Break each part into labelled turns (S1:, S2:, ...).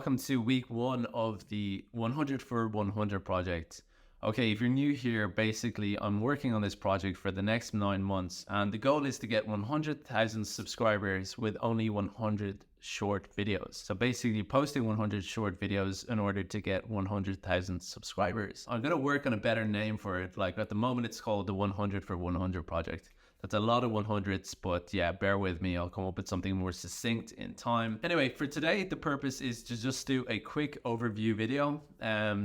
S1: Welcome to week one of the 100 for 100 project. Okay, if you're new here, basically I'm working on this project for the next 9 months, and the goal is to get 100,000 subscribers with only 100 short videos. So basically posting 100 short videos in order to get 100,000 subscribers. I'm going to work on a better name for it. Like at the moment it's called the 100 for 100 project. That's a lot of 100s, but yeah, bear with me. I'll come up with something more succinct in time. Anyway, for today, the purpose is to just do a quick overview video,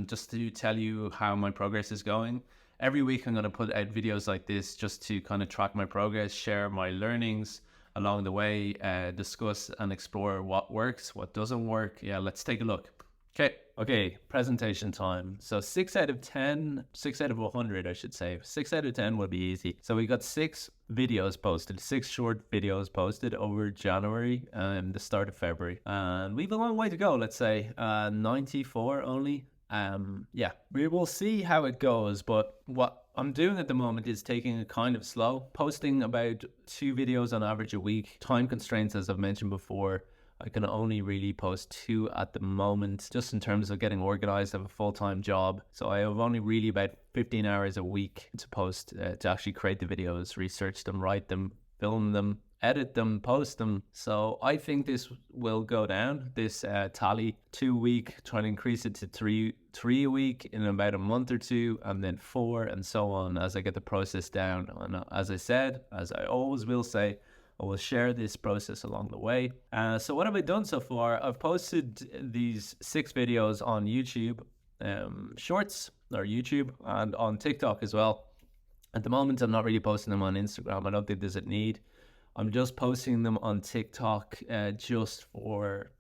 S1: just to tell you how my progress is going. Every week, I'm going to put out videos like this just to kind of track my progress, share my learnings along the way, discuss and explore what works, what doesn't work. Yeah, let's take a look. Okay, presentation time. So 6 out of 10, 6 out of 100, I should say. 6 out of 10 would be easy. So we got 6 videos posted, 6 short videos posted over January and the start of February. And we have a long way to go, let's say 94 only. Yeah, we will see how it goes. But what I'm doing at the moment is taking it kind of slow, posting about 2 videos on average a week. Time constraints, as I've mentioned before. I can only really post 2 at the moment, just in terms of getting organized. I have a full-time job, so I have only really about 15 hours a week to post, to actually create the videos, research them, write them, film them, edit them, post them. So I think this will go down, this tally, 2 week, trying to increase it to three a week in about a month or 2, and then 4, and so on as I get the process down. And as I said, as I always will say, I will share this process along the way. So what have I done so far? I've posted these 6 videos on YouTube, Shorts or YouTube, and on TikTok as well. At the moment, I'm not really posting them on Instagram. I don't think there's a need. I'm just posting them on TikTok just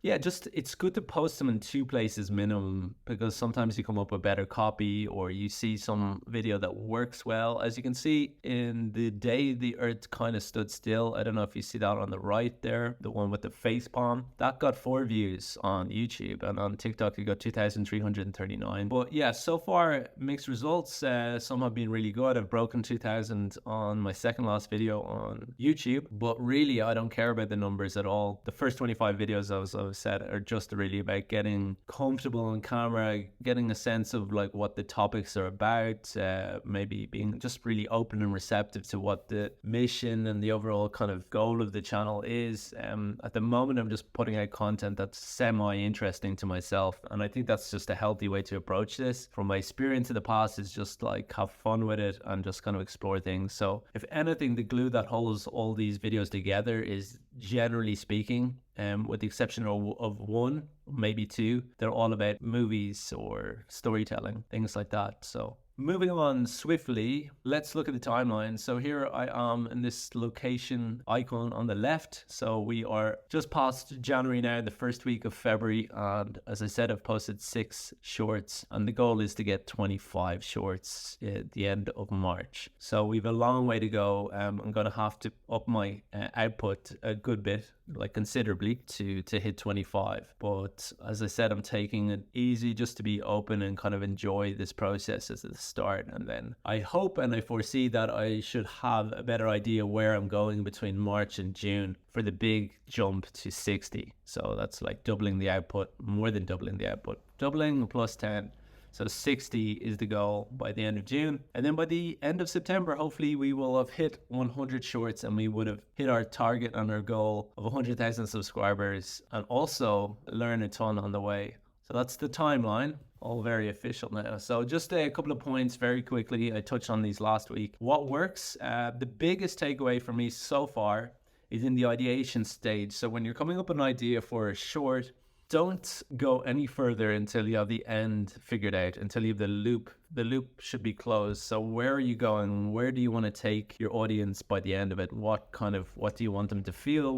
S1: it's good to post them in 2 places minimum, because sometimes you come up with better copy or you see some video that works well. As you can see, in the day the earth kind of stood still, I don't know if you see that on the right there, the one with the face palm, that got 4 views on YouTube, and on TikTok it got 2,339. But yeah, so far mixed results. Some have been really good. I've broken 2,000 on my second last video on YouTube. But really, I don't care about the numbers at all. The first 25 videos, as I've said, are just really about getting comfortable on camera, getting a sense of like what the topics are about, maybe being just really open and receptive to what the mission and the overall kind of goal of the channel is. At the moment, I'm just putting out content that's semi-interesting to myself. And I think that's just a healthy way to approach this. From my experience in the past, is just like have fun with it and just kind of explore things. So if anything, the glue that holds all these videos together is, generally speaking, with the exception of 1, maybe 2, they're all about movies or storytelling, things like that. So moving on swiftly, let's look at the timeline. So here I am in this location icon on the left. So we are just past January now, the first week of February. And as I said, I've posted 6 shorts, and the goal is to get 25 shorts at the end of March. So we've a long way to go. I'm going to have to up my output a good bit, like considerably, to hit 25. But as I said, I'm taking it easy just to be open and kind of enjoy this process as the start. And then I hope and I foresee that I should have a better idea where I'm going between March and June for the big jump to 60. So that's like doubling the output, more than doubling the output, doubling plus 10. So 60 is the goal by the end of June. And then by the end of September, hopefully we will have hit 100 shorts, and we would have hit our target and our goal of 100,000 subscribers, and also learn a ton on the way. So that's the timeline, all very official now. So just a couple of points very quickly. I touched on these last week. What works? The biggest takeaway for me so far is in the ideation stage. So when you're coming up with an idea for a short, don't go any further until you have the end figured out, until you have the loop. The loop should be closed. So where are you going? Where do you want to take your audience by the end of it? What do you want them to feel?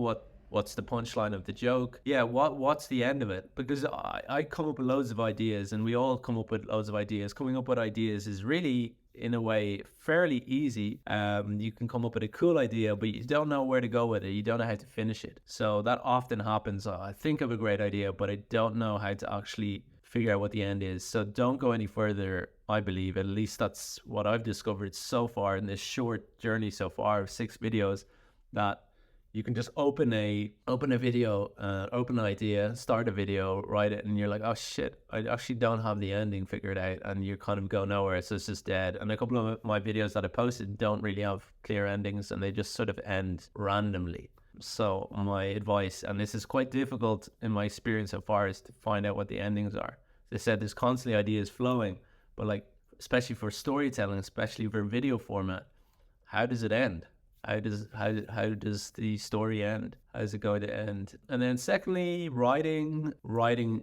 S1: What's the punchline of the joke? Yeah, what's the end of it? Because I come up with loads of ideas, and we all come up with loads of ideas. Coming up with ideas is really, in a way, fairly easy. You can come up with a cool idea, but you don't know where to go with it. You don't know how to finish it. So that often happens. I think of a great idea, but I don't know how to actually figure out what the end is. So don't go any further, I believe. At least that's what I've discovered so far in this short journey so far of 6 videos, that You can just open a video, open an idea, start a video, write it, and you're like, oh shit, I actually don't have the ending figured out, and you kind of go nowhere, so it's just dead. And a couple of my videos that I posted don't really have clear endings, and they just sort of end randomly. So my advice, and this is quite difficult in my experience so far, is to find out what the endings are. They said there's constantly ideas flowing, but like, especially for storytelling, especially for video format, how does it end? How does the story end? How is it going to end? And then secondly, writing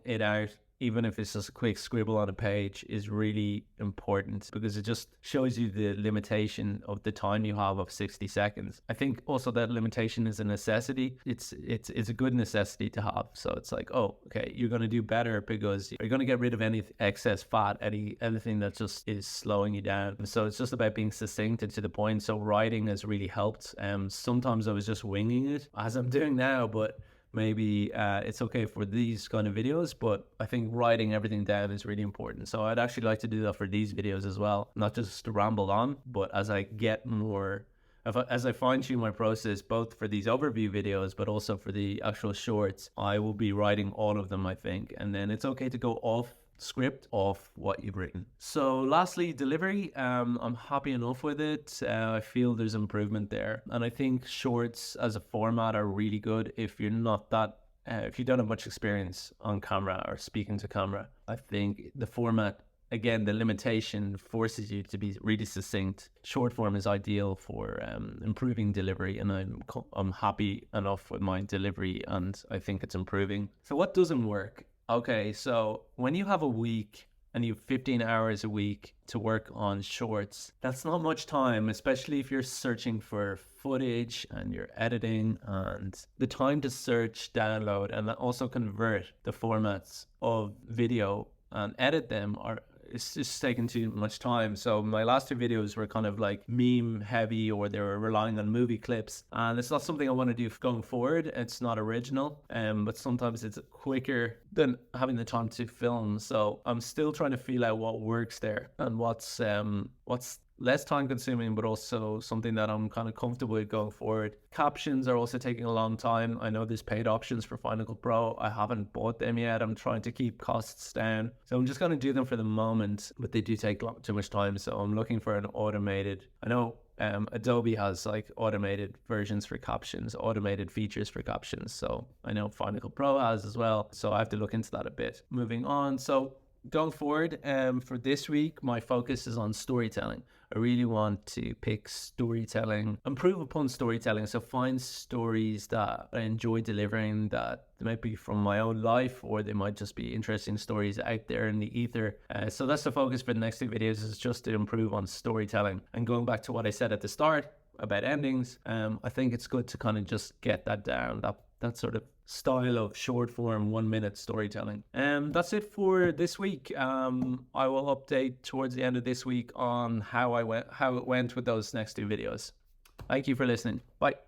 S1: it out, even if it's just a quick scribble on a page, is really important because it just shows you the limitation of the time you have of 60 seconds. I think also that limitation is a necessity. It's a good necessity to have. So it's like, oh, okay, you're going to do better because you're going to get rid of any excess fat, anything that just is slowing you down. So it's just about being succinct and to the point. So writing has really helped. Sometimes I was just winging it, as I'm doing now, but maybe it's okay for these kind of videos, but I think writing everything down is really important. So I'd actually like to do that for these videos as well, not just to ramble on, but as I get more, as I fine tune my process, both for these overview videos, but also for the actual shorts, I will be writing all of them, I think. And then it's okay to go off script of what you've written. So lastly, delivery. I'm happy enough with it. I feel there's improvement there, and I think shorts as a format are really good if you're not that if you don't have much experience on camera or speaking to camera. I think the format, again, the limitation forces you to be really succinct. Short form is ideal for improving delivery, and I'm happy enough with my delivery, and I think it's improving. So what doesn't work? Okay, so when you have a week and you have 15 hours a week to work on shorts, that's not much time, especially if you're searching for footage and you're editing, and the time to search, download, and also convert the formats of video and edit them it's just taking too much time. So my last two videos were kind of like meme heavy, or they were relying on movie clips, and it's not something I want to do going forward. It's not original, but sometimes it's quicker than having the time to film. So I'm still trying to feel out what works there and what's less time consuming, but also something that I'm kind of comfortable with going forward. Captions are also taking a long time. I know there's paid options for Final Cut Pro. I haven't bought them yet. I'm trying to keep costs down. So I'm just going to do them for the moment, but they do take too much time. So I'm looking for an automated, I know Adobe has like automated versions for captions, automated features for captions. So I know Final Cut Pro has as well. So I have to look into that a bit. Moving on. So going forward, for this week, my focus is on storytelling. I really want to pick storytelling, improve upon storytelling. So find stories that I enjoy delivering, that they might be from my own life, or they might just be interesting stories out there in the ether. So that's the focus for the next two videos, is just to improve on storytelling. And going back to what I said at the start about endings, I think it's good to kind of just get that down, that sort of style of short form 1 minute storytelling. That's it for this week. I will update towards the end of this week on how it went with those next two videos. Thank you for listening. Bye.